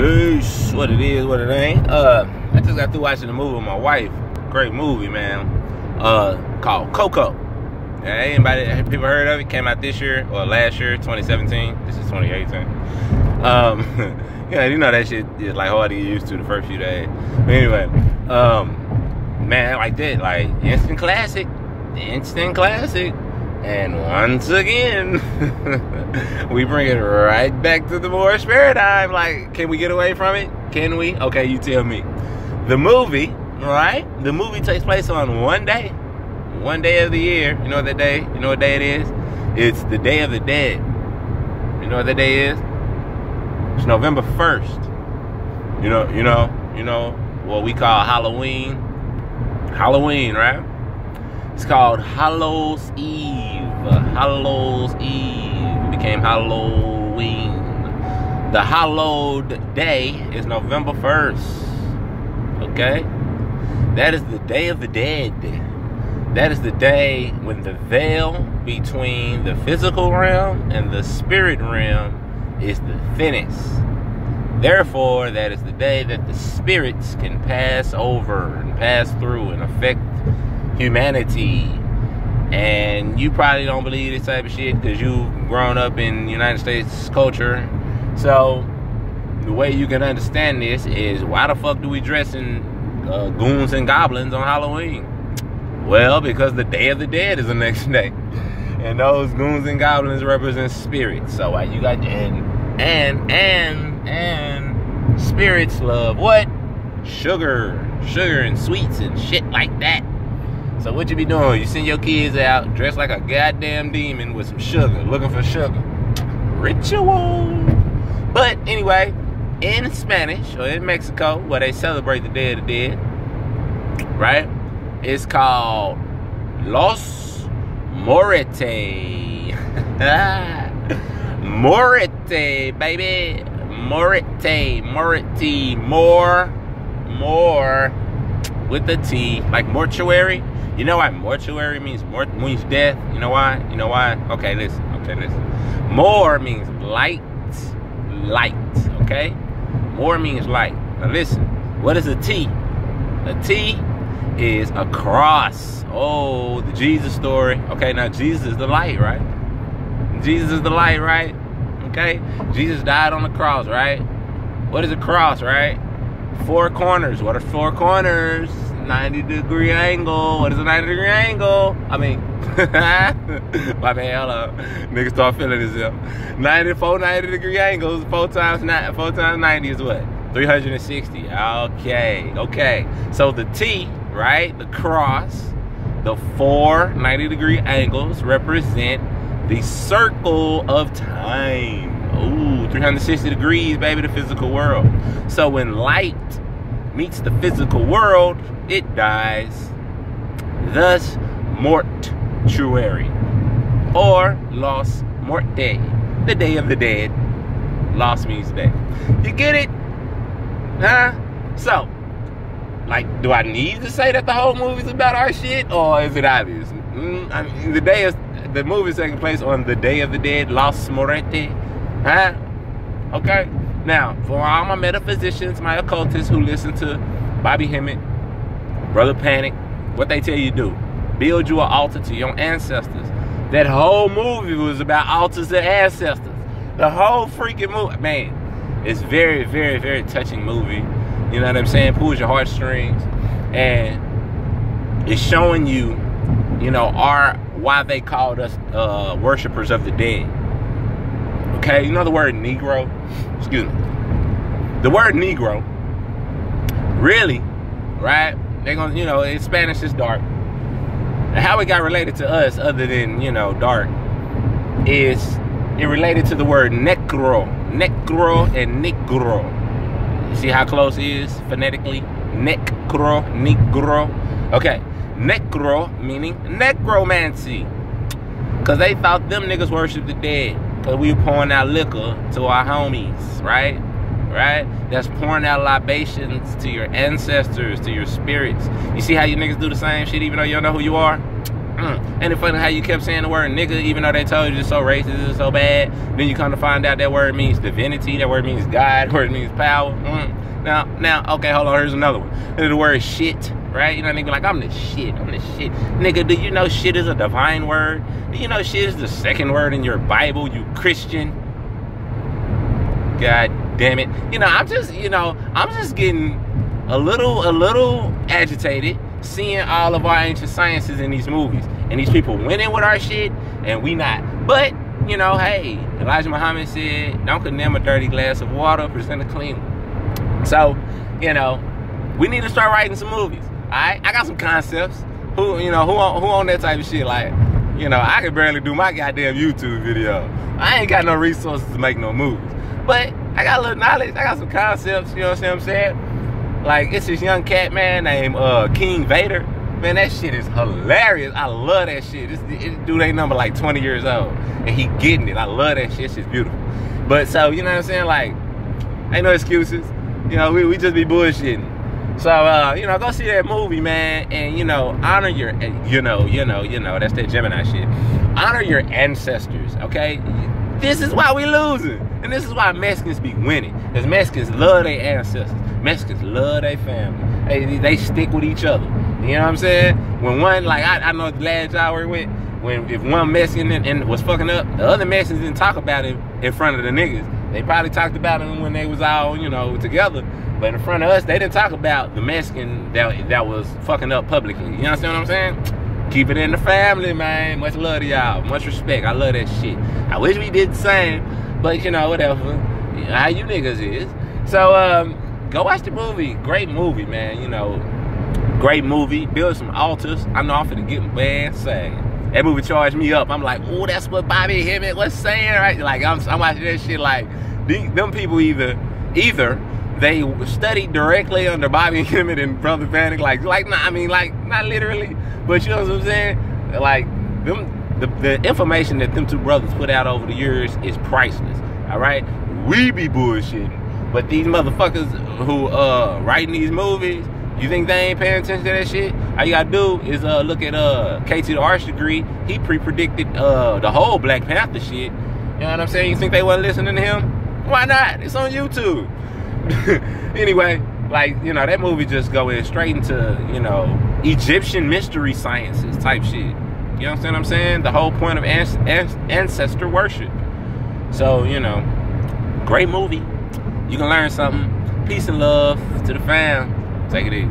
Peace. What it is, what it ain't. I just got through watching a movie with my wife. Great movie, man. Called Coco. Anybody, people heard of it? Came out this year or last year, 2017. This is 2018. Yeah, you know that shit is like hard to get used to the first few days. But anyway, man, like that, like instant classic. And once again, we bring it right back to the Moor's paradigm. Like, can we get away from it? Can we? Okay, you tell me. The movie, right? The movie takes place on one day of the year. You know what that day? You know what day it is? It's the Day of the Dead. You know what that day is? It's November 1st. You know what we call Halloween. Halloween, right? It's called Hallows Eve. Hallows Eve became Halloween. The hallowed day is November 1st. Okay? That is the Day of the Dead. That is the day when the veil between the physical realm and the spirit realm is the thinnest. Therefore, that is the day that the spirits can pass over and pass through and affect humanity. And you probably don't believe this type of shit because you've grown up in United States culture. So the way you can understand this is, why the fuck do we dress in goons and goblins on Halloween? Well, because the Day of the Dead is the next day, and those goons and goblins represent spirits. So you got and spirits love what? Sugar and sweets and shit like that. So what you be doing? You send your kids out dressed like a goddamn demon with some sugar, looking for sugar. Ritual. But anyway, in Spanish or in Mexico, where they celebrate the Day of the Dead, right? It's called Los Muertos. Muerte, baby. Muerte. More with the T, like mortuary. You know why mortuary means death? You know why? Okay, listen. More means light. Okay? More means light. Now listen, what is a T? A T is a cross. Oh, the Jesus story. Okay, now Jesus is the light, right? Jesus is the light, right? Okay? Jesus died on the cross, right? What is a cross, right? Four corners. What are four corners? 90-degree angle. What is a 90-degree angle? I mean, my bad, hold up. Niggas start feeling himself. 90-degree angles. 4 times 90 is what? 360. Okay. So the T, right? The cross, the 4 90-degree angles represent the circle of time. Ooh, 360 degrees, baby, the physical world. So when light meets the physical world, it dies. Thus, mortuary, or Los Muerte, the Day of the Dead. Los means dead. You get it? Huh? So, like, do I need to say that the whole movie's about our shit, or is it obvious? I mean, the movie's taking place on the Day of the Dead, Los Muerte. Huh? Okay. Now, for all my metaphysicians, my occultists who listen to Bobby Hemmett, Brother Panic, what they tell you to do? Build you an altar to your ancestors. That whole movie was about altars and ancestors. The whole freaking movie, man, it's very, very, very touching movie. You know what I'm saying? Pulls your heartstrings, and it's showing you, why they called us worshipers of the dead. Okay, you know the word Negro? Excuse me. The word Negro, really, right? They're gonna, in Spanish it's dark. And how it got related to us, other than, dark, is it related to the word necro. Necro and negro. You see how close it is phonetically? Necro, negro. Okay, necro meaning necromancy. Because they thought them niggas worshiped the dead. Because we were pouring out liquor to our homies, right? That's pouring out libations to your ancestors, to your spirits. You see how you niggas do the same shit even though you don't know who you are? Ain't it funny how you kept saying the word nigga, even though they told you it's so racist, it's so bad? Then you come to find out that word means divinity, that word means God, that word means power. Now, okay, hold on, here's another one. There's the word shit, right? You know, nigga like, I'm the shit. Nigga, do you know shit is a divine word? Do you know shit is the second word in your Bible, you Christian? God damn it. You know, I'm just getting a little agitated seeing all of our ancient sciences in these movies. And these people went in with our shit, and we not. But, you know, hey, Elijah Muhammad said, don't condemn a dirty glass of water, present a clean one. So, you know, we need to start writing some movies. Alright? I got some concepts. Who on that type of shit? Like, you know, I can barely do my goddamn YouTube video. I ain't got no resources to make no movies. But I got a little knowledge. I got some concepts, you know what I'm saying? Like, it's this young cat, man, named King Vader. Man, that shit is hilarious. I love that shit. This dude ain't number like 20 years old. And he getting it. I love that shit. Shit's beautiful. But so, you know what I'm saying? Like, ain't no excuses. You know, we just be bullshitting. So, you know, go see that movie, man. And, you know, honor your, you know, that's that Gemini shit. Honor your ancestors, okay? This is why we losing. And this is why Mexicans be winning. Because Mexicans love their ancestors. Mexicans love their family. They stick with each other. You know what I'm saying? When one, like, I know the last job we went, if one Mexican and was fucking up, the other Mexicans didn't talk about it in front of the niggas. They probably talked about it when they was all, you know, together. But in front of us, they didn't talk about the Mexican that was fucking up publicly. You understand what I'm saying? Keep it in the family, man. Much love to y'all. Much respect. I love that shit. I wish we did the same. But, you know, whatever. You know how you niggas is. So, go watch the movie. Great movie, man. You know, great movie. Build some altars. I know I'm finna get my band saying. That movie charged me up. I'm like, oh, that's what Bobby Hemmett was saying, right? Like, I'm watching that shit like, them people either they studied directly under Bobby Hemmett and Brother Panic, not literally, but you know what I'm saying? Like, the information that them two brothers put out over the years is priceless, all right? We be bullshitting, but these motherfuckers who writing these movies, you think they ain't paying attention to that shit? All you gotta do is look at KT the Arts Degree. He pre-predicted the whole Black Panther shit. You know what I'm saying? You think they wasn't listening to him? Why not? It's on YouTube. Anyway, like, you know, that movie just going straight into, you know, Egyptian mystery sciences type shit. You know what I'm saying? The whole point of ancestor worship. So, you know, great movie. You can learn something. Peace and love to the fam. Take it easy.